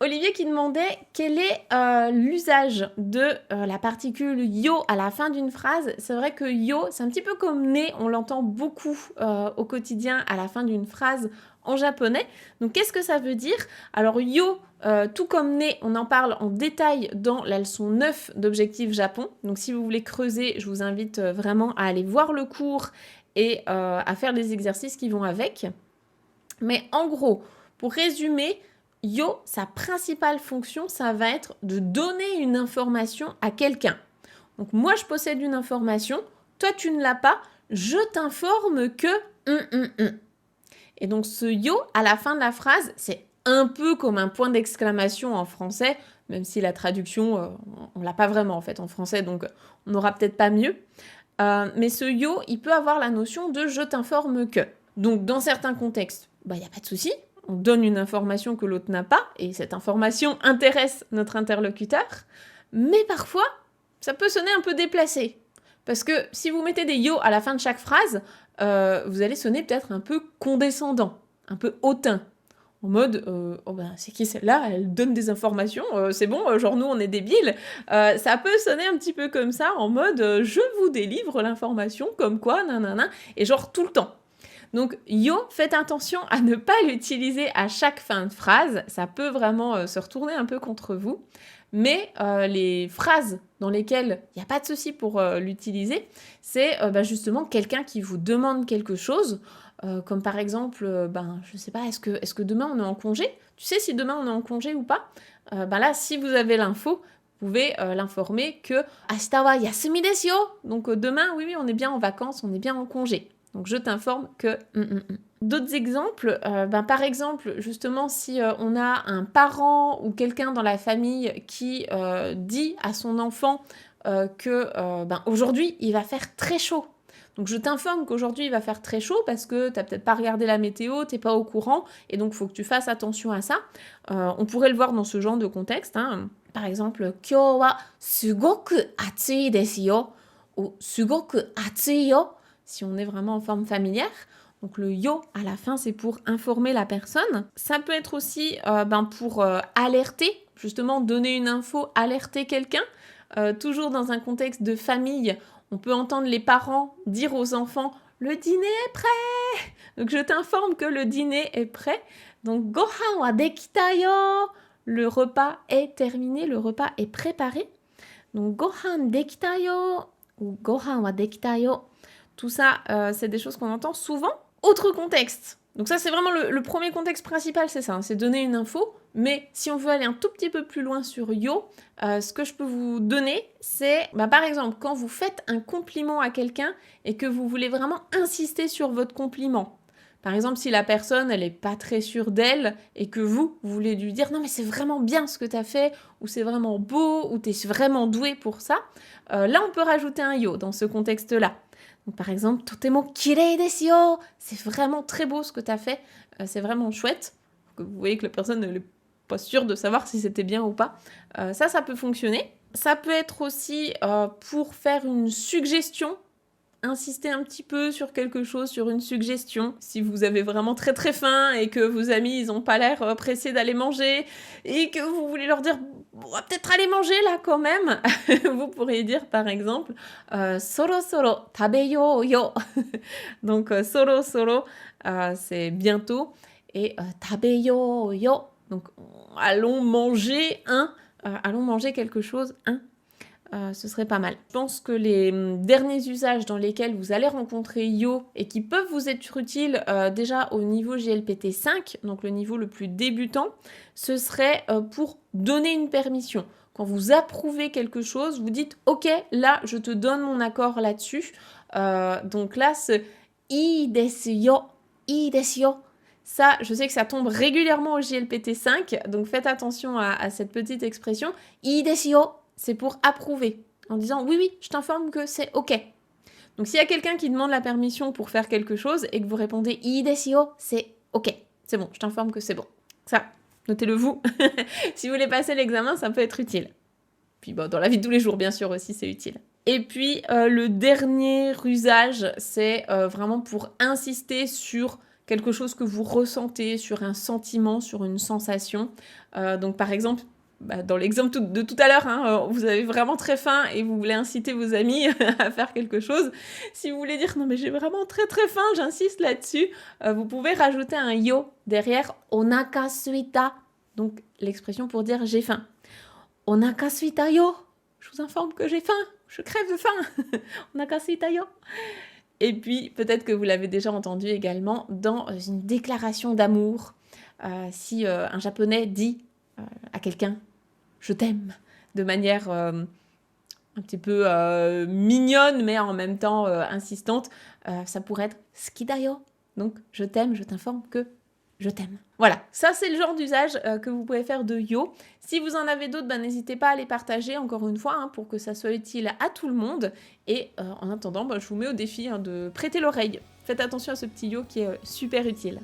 Olivier qui demandait quel est l'usage de la particule yo à la fin d'une phrase. C'est vrai que yo, c'est un petit peu comme né, on l'entend beaucoup au quotidien à la fin d'une phrase en japonais. Donc qu'est-ce que ça veut dire? Alors yo, tout comme né, on en parle en détail dans la leçon 9 d'Objectif Japon. Donc si vous voulez creuser, je vous invite vraiment à aller voir le cours et à faire les exercices qui vont avec. Mais en gros, pour résumer, yo, sa principale fonction, ça va être de donner une information à quelqu'un. Donc moi, je possède une information, toi, tu ne l'as pas, je t'informe que... Et donc ce yo, à la fin de la phrase, c'est un peu comme un point d'exclamation en français, même si la traduction, on l'a pas vraiment en fait en français, donc on n'aura peut-être pas mieux. Mais ce yo, il peut avoir la notion de je t'informe que. Donc dans certains contextes, il n'y a pas de souci, on donne une information que l'autre n'a pas, et cette information intéresse notre interlocuteur, mais parfois, ça peut sonner un peu déplacé. Parce que si vous mettez des yo à la fin de chaque phrase, vous allez sonner peut-être un peu condescendant, un peu hautain. En mode, oh ben, c'est qui celle-là? Elle donne des informations, c'est bon, genre nous on est débiles. Ça peut sonner un petit peu comme ça, en mode, je vous délivre l'information, comme quoi, nanana, et genre tout le temps. Donc, yo, faites attention à ne pas l'utiliser à chaque fin de phrase, ça peut vraiment se retourner un peu contre vous. Mais les phrases dans lesquelles il n'y a pas de souci pour l'utiliser, c'est justement quelqu'un qui vous demande quelque chose, comme par exemple, je sais pas, est-ce que demain on est en congé? Tu sais si demain on est en congé ou pas? Là, si vous avez l'info, vous pouvez l'informer que Ashita wa yasumi desu yo. Donc demain, oui, on est bien en vacances, on est bien en congé. Donc je t'informe que... D'autres exemples, par exemple, justement, si on a un parent ou quelqu'un dans la famille qui dit à son enfant que aujourd'hui, il va faire très chaud. Donc je t'informe qu'aujourd'hui, il va faire très chaud parce que tu n'as peut-être pas regardé la météo, tu n'es pas au courant, et donc il faut que tu fasses attention à ça. On pourrait le voir dans ce genre de contexte. Hein. Par exemple, Kyo wa sugoku atsui desu yo ou sugoku atsui yo, si on est vraiment en forme familière. Donc le yo à la fin, c'est pour informer la personne. Ça peut être aussi pour alerter, justement donner une info, alerter quelqu'un. Toujours dans un contexte de famille, on peut entendre les parents dire aux enfants « Le dîner est prêt !» Donc je t'informe que le dîner est prêt. Donc « Gohan wa dekita yo !» Le repas est terminé, le repas est préparé. Donc « Gohan dekita yo !» ou « Gohan wa dekita yo !» Tout ça, c'est des choses qu'on entend souvent. Autre contexte. Donc ça, c'est vraiment le premier contexte principal, c'est ça, hein, c'est donner une info. Mais si on veut aller un tout petit peu plus loin sur yo, ce que je peux vous donner, c'est, par exemple, quand vous faites un compliment à quelqu'un et que vous voulez vraiment insister sur votre compliment. Par exemple, si la personne, elle n'est pas très sûre d'elle et que vous voulez lui dire « Non, mais c'est vraiment bien ce que tu as fait » ou « C'est vraiment beau » ou « T'es vraiment doué pour ça », là, on peut rajouter un yo dans ce contexte-là. Donc, par exemple, totemo kirei desu yo. C'est vraiment très beau ce que tu as fait. C'est vraiment chouette. Vous voyez que la personne n'est pas sûre de savoir si c'était bien ou pas. Ça peut fonctionner. Ça peut être aussi pour faire une suggestion. Insister un petit peu sur quelque chose, sur une suggestion. Si vous avez vraiment très très faim et que vos amis, ils n'ont pas l'air pressés d'aller manger et que vous voulez leur dire on va peut-être aller manger là quand même, vous pourriez dire par exemple soro soro tabeyo yo. Donc soro soro, c'est bientôt et tabeyo yo. Donc allons manger allons manger quelque chose ce serait pas mal. Je pense que les derniers usages dans lesquels vous allez rencontrer yo et qui peuvent vous être utiles déjà au niveau GLPT 5, donc le niveau le plus débutant, ce serait pour donner une permission. Quand vous approuvez quelque chose, vous dites « Ok, là, je te donne mon accord là-dessus. » Donc là, ce « I desu yo »,« I desu yo », ça, je sais que ça tombe régulièrement au GLPT 5, donc faites attention à cette petite expression. « I desu yo », c'est pour approuver, en disant « Oui, je t'informe que c'est OK ». Donc s'il y a quelqu'un qui demande la permission pour faire quelque chose et que vous répondez « I desu yo », c'est « OK ». C'est bon, je t'informe que c'est bon. Ça, notez-le vous. Si vous voulez passer l'examen, ça peut être utile. Puis dans la vie de tous les jours, bien sûr, aussi, c'est utile. Et puis, le dernier usage, c'est vraiment pour insister sur quelque chose que vous ressentez, sur un sentiment, sur une sensation. Donc par exemple, dans l'exemple de tout à l'heure, hein, vous avez vraiment très faim et vous voulez inciter vos amis à faire quelque chose. Si vous voulez dire « Non mais j'ai vraiment très très faim, j'insiste là-dessus », vous pouvez rajouter un yo derrière « Onaka suita », donc l'expression pour dire « j'ai faim ». « Onaka suita yo », je vous informe que j'ai faim, je crève de faim. « Onaka suita yo ». Et puis, peut-être que vous l'avez déjà entendu également dans une déclaration d'amour. Si un Japonais dit à quelqu'un « je t'aime » de manière un petit peu mignonne, mais en même temps insistante, ça pourrait être « suki da yo ». Donc, je t'aime, je t'informe que je t'aime. Voilà, ça c'est le genre d'usage que vous pouvez faire de yo. Si vous en avez d'autres, n'hésitez pas à les partager encore une fois hein, pour que ça soit utile à tout le monde. Et en attendant, je vous mets au défi de prêter l'oreille. Faites attention à ce petit yo qui est super utile.